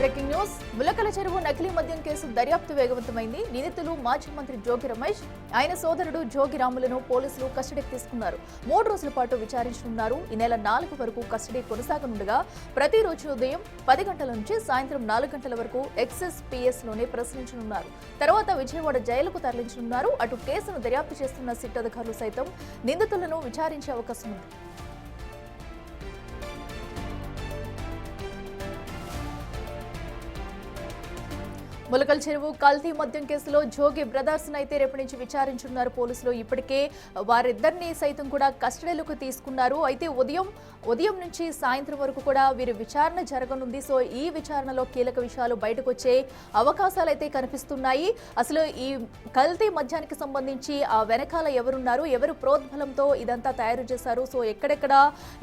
Breaking news ములకల చెరువు నకిలీ మద్యం కేసు దర్యాప్తు వేగవంతమైంది. నిందితులు మాజీ మంత్రి జోగి రమేష్, ఆయన సోదరుడు జోగి రాములను పోలీసులు కస్టడీకి తీసుకున్నారు. 3 రోజుల పాటు విచారించనున్నారు. ఈ నెల 4 వరకు కస్టడీ కొనసాగనుండగా ప్రతిరోజు ఉదయం 10 గంటల నుంచి సాయంత్రం 4 గంటల వరకు ఎక్సెస్ పిఎస్ లోనే ప్రశ్నించనున్నారు. తర్వాత విజయవాడ జైలుకు తరలించనున్నారు. అటు కేసును దర్యాప్తు చేస్తున్న సిట్ అధికారులు సైతం నిందితులను విచారించే అవకాశం ఉంది. ములకల చెరువు కల్తీ మద్యం కేసులో జోగి బ్రదర్స్ అయితే రేపటి నుంచి విచారించనున్నారు పోలీసులు. ఇప్పటికే వారిద్దరిని సైతం కూడా కస్టడీలోకి తీసుకున్నారు. అయితే ఉదయం నుంచి సాయంత్రం వరకు కూడా వీరి విచారణ జరగనుంది. సో ఈ విచారణలో కీలక విషయాలు బయటకు వచ్చే అవకాశాలు అయితే కనిపిస్తున్నాయి. అసలు ఈ కల్తీ మద్యానికి సంబంధించి ఆ వెనకాల ఎవరున్నారు, ఎవరు ప్రోద్బలంతో ఇదంతా తయారు చేశారు, సో ఎక్కడెక్కడ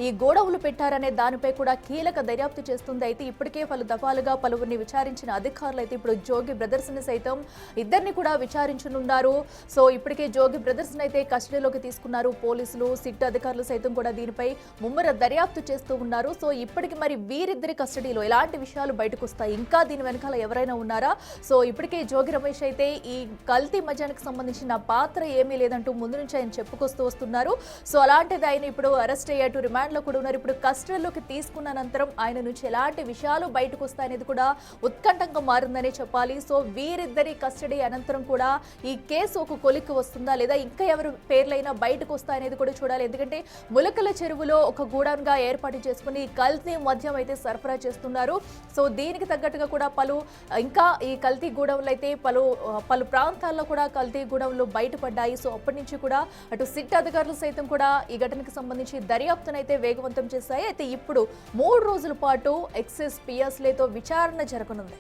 ఈ గోడౌలు పెట్టారనే దానిపై కూడా కీలక దర్యాప్తు చేస్తుంది. అయితే ఇప్పటికే పలు దఫాలుగా పలువురిని విచారించిన అధికారులు అయితే ఇప్పుడు జోగి బ్రదర్స్ ని సైతం ఇద్దరిని కూడా విచారించనున్నారు. సో ఇప్పటికే జోగి బ్రదర్స్ అయితే కస్టడీలోకి తీసుకున్నారు పోలీసులు. సిట్ అధికారులు సైతం కూడా దీనిపై ముమ్మర దర్యాప్తు చేస్తూ ఉన్నారు. సో ఇప్పటికి మరి వీరిద్దరి కస్టడీలో ఎలాంటి విషయాలు బయటకు వస్తాయి, ఇంకా దీని వెనకాల ఎవరైనా ఉన్నారా? సో ఇప్పటికే జోగి రమేష్ అయితే ఈ కల్తీ మద్యానికి సంబంధించిన పాత్ర ఏమీ లేదంటూ ముందు నుంచి ఆయన చెప్పుకొస్తూ వస్తున్నారు. సో అలాంటిది ఆయన ఇప్పుడు అరెస్ట్ అయ్యాటు రిమాండ్ లో కూడా ఉన్నారు. ఇప్పుడు కస్టడీలోకి తీసుకున్న అనంతరం ఆయన నుంచి ఎలాంటి విషయాలు బయటకు వస్తాయనేది కూడా ఉత్కంఠంగా మారిందనే చెప్పాలి. సో వీరిద్దరి కస్టడీ అనంతరం కూడా ఈ కేసు ఒక కొలిక్కి వస్తుందా, లేదా ఇంకా ఎవరు పేర్లైనా బయటకు వస్తాయనేది కూడా చూడాలి. ఎందుకంటే ములకల చెరువులో ఒక గూడౌన్ గా ఏర్పాటు చేసుకుని కల్తీ మద్యం అయితే సరఫరా చేస్తున్నారు. సో దీనికి తగ్గట్టుగా కూడా ఇంకా ఈ కల్తీ గూడౌన్లు అయితే పలు ప్రాంతాల్లో కూడా కల్తీ గూడౌన్లు బయటపడ్డాయి. సో అప్పటి నుంచి కూడా అటు సిట్ అధికారులు సైతం కూడా ఈ ఘటనకు సంబంధించి దర్యాప్తునైతే వేగవంతం చేశాయి. అయితే ఇప్పుడు 3 రోజుల పాటు ఎక్సైజ్ పిఎస్లతో విచారణ జరగనుంది.